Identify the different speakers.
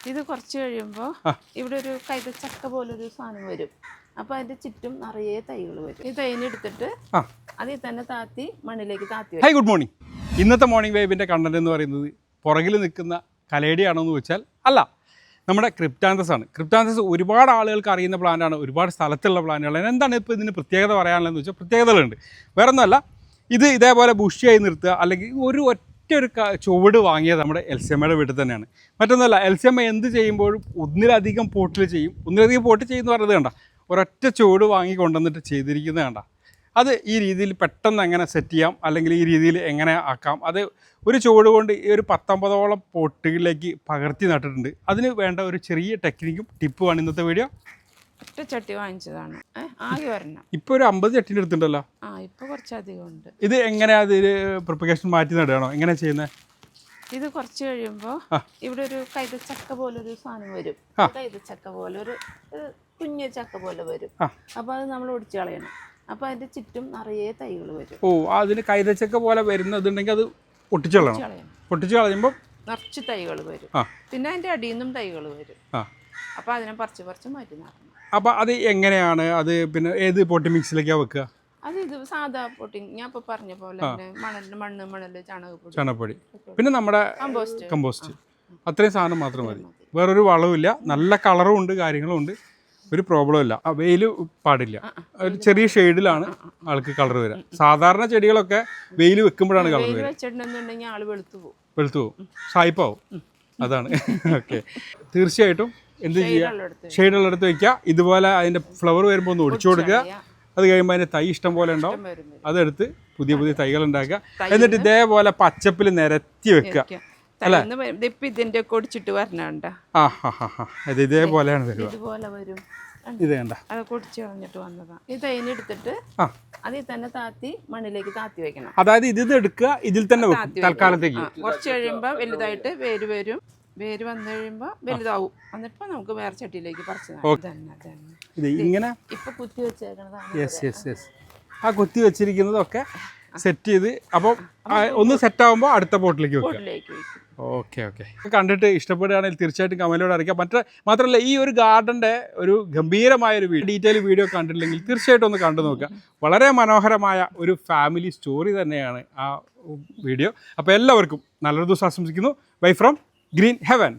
Speaker 1: ഇത് കുറച്ച് കഴിയുമ്പോൾ ഇവിടെ ഒരു കൈതച്ചക്ക പോലൊരു സാധനം വരും. അപ്പോൾ അതിൻ്റെ ചുറ്റും നിറയെ തൈകൾ വരും. ഈ തൈനെ എടുത്തിട്ട് അതിൽ തന്നെ താത്തി മണ്ണിലേക്ക് താത്തി.
Speaker 2: Hi, good morning. ഇന്നത്തെ മോർണിംഗ് വേവിൻ്റെ കണ്ടന്റ് എന്ന് പറയുന്നത് പുറകിൽ നിൽക്കുന്ന കലേഡിയാണോ എന്ന് വെച്ചാൽ അല്ല, നമ്മുടെ ക്രിപ്റ്റാന്തസ് ആണ്. ക്രിപ്റ്റാന്തസ് ഒരുപാട് ആളുകൾക്ക് അറിയുന്ന പ്ലാന്റാണ്, ഒരുപാട് സ്ഥലത്തുള്ള പ്ലാന്റുകളാണ്. എന്താണ് ഇപ്പോൾ ഇതിന് പ്രത്യേകത പറയാനുള്ളതെന്ന് വെച്ചാൽ പ്രത്യേകതകളുണ്ട്. വേറെ ഒന്നുമല്ല, ഇത് ഇതേപോലെ ബുഷിയായി നിർത്തുക, അല്ലെങ്കിൽ ഒരു ചുവട് വാങ്ങിയത് നമ്മുടെ എൽസിയമ്മയുടെ വീട്ടിൽ തന്നെയാണ്. മറ്റൊന്നുമല്ല, എൽസിയമ്മ എന്ത് ചെയ്യുമ്പോഴും ഒന്നിലധികം പോട്ടിൽ ചെയ്യും. ഒന്നിലധികം പോട്ട് ചെയ്യുന്ന പറഞ്ഞത് കണ്ട, ഒരൊറ്റ ചുവട് വാങ്ങി കൊണ്ടുവന്നിട്ട് ചെയ്തിരിക്കുന്നത് കണ്ട. അത് ഈ രീതിയിൽ പെട്ടെന്ന് എങ്ങനെ സെറ്റ് ചെയ്യാം, അല്ലെങ്കിൽ ഈ രീതിയിൽ എങ്ങനെ ആക്കാം, അത് ഒരു ചുവട് കൊണ്ട് ഈ ഒരു 19ഓളം പോട്ടുകളിലേക്ക് പകർത്തി നട്ടിട്ടുണ്ട്. അതിന് വേണ്ട ഒരു ചെറിയ ടെക്നിക്കും ടിപ്പുമാണ് ഇന്നത്തെ വീഡിയോ.
Speaker 1: ഒറ്റ ചട്ടി വാങ്ങിച്ചതാണ്, ആകെ വരണം.
Speaker 2: ഇപ്പോൾ ഒരു 50 ചട്ടിൻ്റെ അടുത്തുണ്ടല്ലോ.
Speaker 1: ഇപ്പോൾ കുറച്ചധികം ഉണ്ട്.
Speaker 2: ഇത് എങ്ങനെയാ അത് പ്രിപ്പറേഷൻ മാറ്റി നടുകയാണോ, എങ്ങനെയാണ് ചെയ്യുന്നത്?
Speaker 1: ഇത് കുറച്ച് കഴിയുമ്പോൾ ഇവിടെ ഒരു കൈതച്ചക്ക പോലൊരു സാധനം വരും. കൈതച്ചക്ക പോലെ ഒരു കുഞ്ഞു ചക്ക പോലെ വരും. അപ്പോൾ അത് നമ്മൾ ഒടിച്ചു കളയണം. അപ്പോൾ അതിൻ്റെ ചുറ്റും നിറയെ തൈകൾ വരും. ഓ,
Speaker 2: അതിന് കൈതച്ചക്ക പോലെ വരുന്നതുണ്ടെങ്കിൽ അത് പൊട്ടിച്ചു കളയണം. പൊട്ടിച്ചു കളയുമ്പോൾ
Speaker 1: നിറച്ച് തൈകൾ വരും. പിന്നെ അതിൻ്റെ അടിയിൽ നിന്നും തൈകൾ വരും. അപ്പോൾ അതിനെ പറിച്ച് മാറ്റി നടണം.
Speaker 2: അപ്പോൾ അത് എങ്ങനെയാണ്, അത് പിന്നെ ഏത് പോട്ടി മിക്സിലേക്കാണ് വെക്കുക?
Speaker 1: അത് ഇത് സാധാ പോട്ടിങ് ഞാൻ ഇപ്പോൾ പറഞ്ഞ പോലെ മണ്ണ്
Speaker 2: ചാണകപ്പൊടി പിന്നെ നമ്മുടെ കമ്പോസ്റ്റ്, അത്രയും സാധനം മാത്രം മതി. വേറൊരു വളവുമില്ല, നല്ല കളറും ഉണ്ട്, കാര്യങ്ങളും ഉണ്ട്, ഒരു പ്രോബ്ലം ഇല്ല. വെയിൽ പാടില്ല, ഒരു ചെറിയ ഷെയ്ഡിലാണ് ആൾക്ക് കളർ വരിക. സാധാരണ ചെടികളൊക്കെ വെയിൽ വെക്കുമ്പോഴാണ് കളർ വരിക. വെളുത്തു പോകും, സായിപ്പാവും. അതാണ് ഓക്കെ. തീർച്ചയായിട്ടും എന്ത് ചെയ്യുക, ഷെയ്ഡുള്ളിടത്ത് വയ്ക്കുക. ഇതുപോലെ അതിൻ്റെ ഫ്ലവർ വരുമ്പോൾ ഒന്ന് ഒടിച്ചു കൊടുക്കുക. അത് കഴിയുമ്പോൾ അതിൻ്റെ തൈ ഇഷ്ടം പോലെ ഉണ്ടാവും. അതെടുത്ത് പുതിയ പുതിയ തൈകൾ ഉണ്ടാക്കുക. എന്നിട്ട് ഇതേപോലെ പച്ചപ്പിൽ നിരത്തി വെക്കുക. അല്ലേ,
Speaker 1: ഇതിന്റെ കൊടിച്ചിട്ട് വരണ
Speaker 2: അത് ഇതേപോലെയാണ് വരും. ഇത് വേണ്ട,
Speaker 1: അത് കൊടിച്ച് കളഞ്ഞിട്ട് വന്നതാണ്. ഈ തൈനെ എടുത്തിട്ട് അതിൽ തന്നെ താത്തി മണ്ണിലേക്ക് താത്തി വെക്കണം.
Speaker 2: അതായത് ഇത് എടുക്കുക, ഇതിൽ തന്നെ വെക്കും തൽക്കാലത്തേക്ക്.
Speaker 1: കുറച്ച് കഴിയുമ്പോൾ വലുതായിട്ട് വേര് വരും. വേര് വന്നു കഴിയുമ്പോൾ വലുതാവും. എന്നിട്ട് നമുക്ക് വേറെ ചട്ടിയിലേക്ക് പറിച്ചു.
Speaker 2: ഇങ്ങനെ
Speaker 1: ഇപ്പൊ കുത്തി വെച്ചേക്കണതാണ്.
Speaker 2: യെസ്, ആ കുത്തി വെച്ചിരിക്കുന്നതൊക്കെ സെറ്റ് ചെയ്ത് അപ്പോൾ ഒന്ന് സെറ്റ് ആകുമ്പോൾ അടുത്ത പോട്ടിലേക്ക് വെക്കുക. ഓക്കെ. കണ്ടിട്ട് ഇഷ്ടപ്പെടുകയാണെങ്കിൽ തീർച്ചയായിട്ടും കമന്റിലൂടെ അറിയിക്കാം. മാത്രമല്ല, ഈ ഒരു ഗാർഡൻ്റെ ഒരു ഗംഭീരമായ ഒരു ഡീറ്റെയിൽ വീഡിയോ കണ്ടിട്ടില്ലെങ്കിൽ തീർച്ചയായിട്ടും ഒന്ന് കണ്ടു നോക്കുക. വളരെ മനോഹരമായ ഒരു ഫാമിലി സ്റ്റോറി തന്നെയാണ് ആ വീഡിയോ. അപ്പോൾ എല്ലാവർക്കും നല്ലൊരു ദിവസം ആശംസിക്കുന്നു. Bye from green heaven.